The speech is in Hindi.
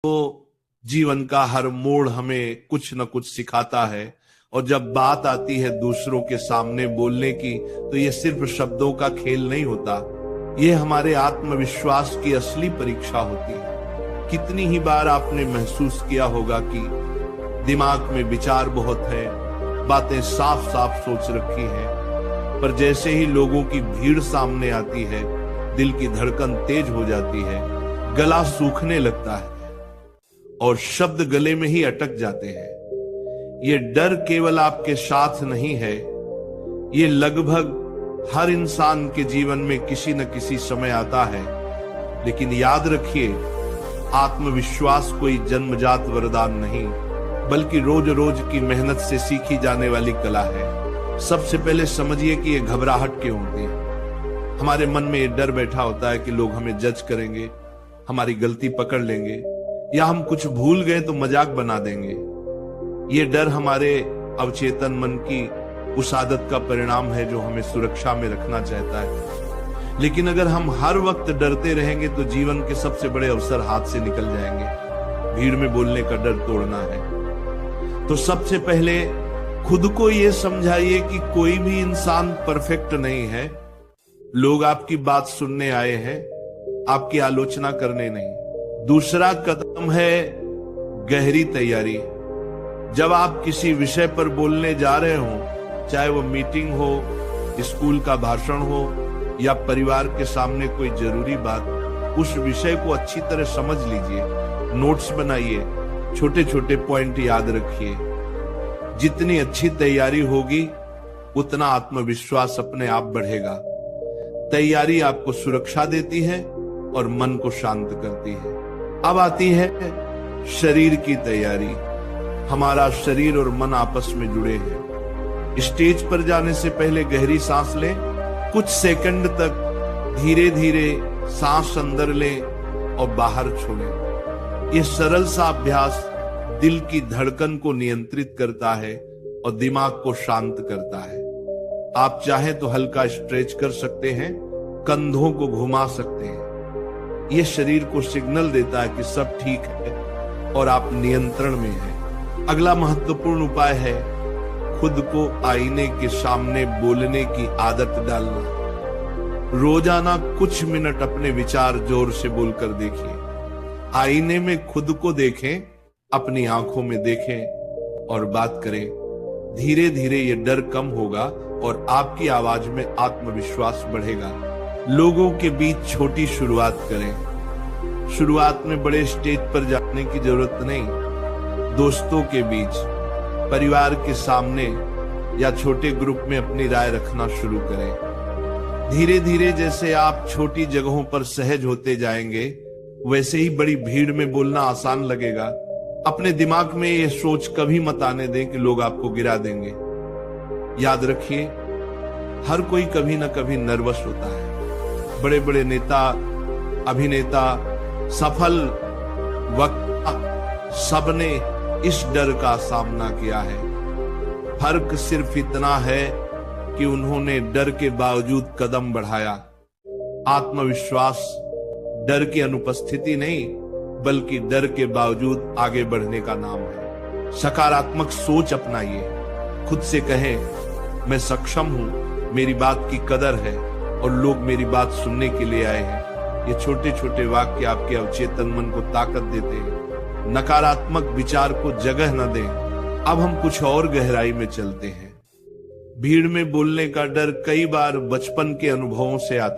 तो जीवन का हर मोड़ हमें कुछ न कुछ सिखाता है। और जब बात आती है दूसरों के सामने बोलने की, तो ये सिर्फ शब्दों का खेल नहीं होता, ये हमारे आत्मविश्वास की असली परीक्षा होती है। कितनी ही बार आपने महसूस किया होगा कि दिमाग में विचार बहुत है, बातें साफ साफ सोच रखी है, पर जैसे ही लोगों की भीड़ सामने आती है, दिल की धड़कन तेज हो जाती है, गला सूखने लगता है और शब्द गले में ही अटक जाते हैं। ये डर केवल आपके साथ नहीं है, ये लगभग हर इंसान के जीवन में किसी न किसी समय आता है। लेकिन याद रखिए, आत्मविश्वास कोई जन्मजात वरदान नहीं, बल्कि रोज रोज की मेहनत से सीखी जाने वाली कला है। सबसे पहले समझिए कि ये घबराहट क्यों होती है। हमारे मन में ये डर बैठा होता है कि लोग हमें जज करेंगे, हमारी गलती पकड़ लेंगे, या हम कुछ भूल गए तो मजाक बना देंगे। ये डर हमारे अवचेतन मन की उस आदत का परिणाम है जो हमें सुरक्षा में रखना चाहता है। लेकिन अगर हम हर वक्त डरते रहेंगे तो जीवन के सबसे बड़े अवसर हाथ से निकल जाएंगे। भीड़ में बोलने का डर तोड़ना है तो सबसे पहले खुद को ये समझाइए कि कोई भी इंसान परफेक्ट नहीं है। लोग आपकी बात सुनने आए हैं, आपकी आलोचना करने नहीं। दूसरा कदम है गहरी तैयारी। जब आप किसी विषय पर बोलने जा रहे हो, चाहे वो मीटिंग हो, स्कूल का भाषण हो या परिवार के सामने कोई जरूरी बात, उस विषय को अच्छी तरह समझ लीजिए, नोट्स बनाइए, छोटे छोटे पॉइंट याद रखिए। जितनी अच्छी तैयारी होगी उतना आत्मविश्वास अपने आप बढ़ेगा। तैयारी आपको सुरक्षा देती है और मन को शांत करती है। अब आती है शरीर की तैयारी। हमारा शरीर और मन आपस में जुड़े हैं। स्टेज पर जाने से पहले गहरी सांस लें, कुछ सेकंड तक धीरे धीरे सांस अंदर लें और बाहर छोड़ें। यह सरल सा अभ्यास दिल की धड़कन को नियंत्रित करता है और दिमाग को शांत करता है। आप चाहें तो हल्का स्ट्रेच कर सकते हैं, कंधों को घुमा सकते हैं। यह शरीर को सिग्नल देता है कि सब ठीक है और आप नियंत्रण में हैं। अगला महत्वपूर्ण उपाय है खुद को आईने के सामने बोलने की आदत डालना। रोजाना कुछ मिनट अपने विचार जोर से बोलकर देखिए। आईने में खुद को देखें, अपनी आंखों में देखें और बात करें। धीरे धीरे ये डर कम होगा और आपकी आवाज में आत्मविश्वास बढ़ेगा। लोगों के बीच छोटी शुरुआत करें। शुरुआत में बड़े स्टेज पर जाने की जरूरत नहीं। दोस्तों के बीच, परिवार के सामने या छोटे ग्रुप में अपनी राय रखना शुरू करें। धीरे धीरे जैसे आप छोटी जगहों पर सहज होते जाएंगे, वैसे ही बड़ी भीड़ में बोलना आसान लगेगा। अपने दिमाग में ये सोच कभी मत आने दें कि लोग आपको गिरा देंगे। याद रखिए, हर कोई कभी ना कभी नर्वस होता है। बड़े बड़े नेता, अभिनेता, सफल वक्ता, सबने इस डर का सामना किया है। फर्क सिर्फ इतना है कि उन्होंने डर के बावजूद कदम बढ़ाया। आत्मविश्वास डर की अनुपस्थिति नहीं, बल्कि डर के बावजूद आगे बढ़ने का नाम है। सकारात्मक सोच अपनाइए। खुद से कहें, मैं सक्षम हूं, मेरी बात की कदर है और लोग मेरी बात सुनने के लिए आए हैं। ये छोटे छोटे वाक्य आपके अवचेतन मन को ताकत देते हैं। नकारात्मक विचार को जगह न दें। अब हम कुछ और गहराई में चलते हैं। भीड़ में बोलने का डर कई बार बचपन के अनुभवों से आता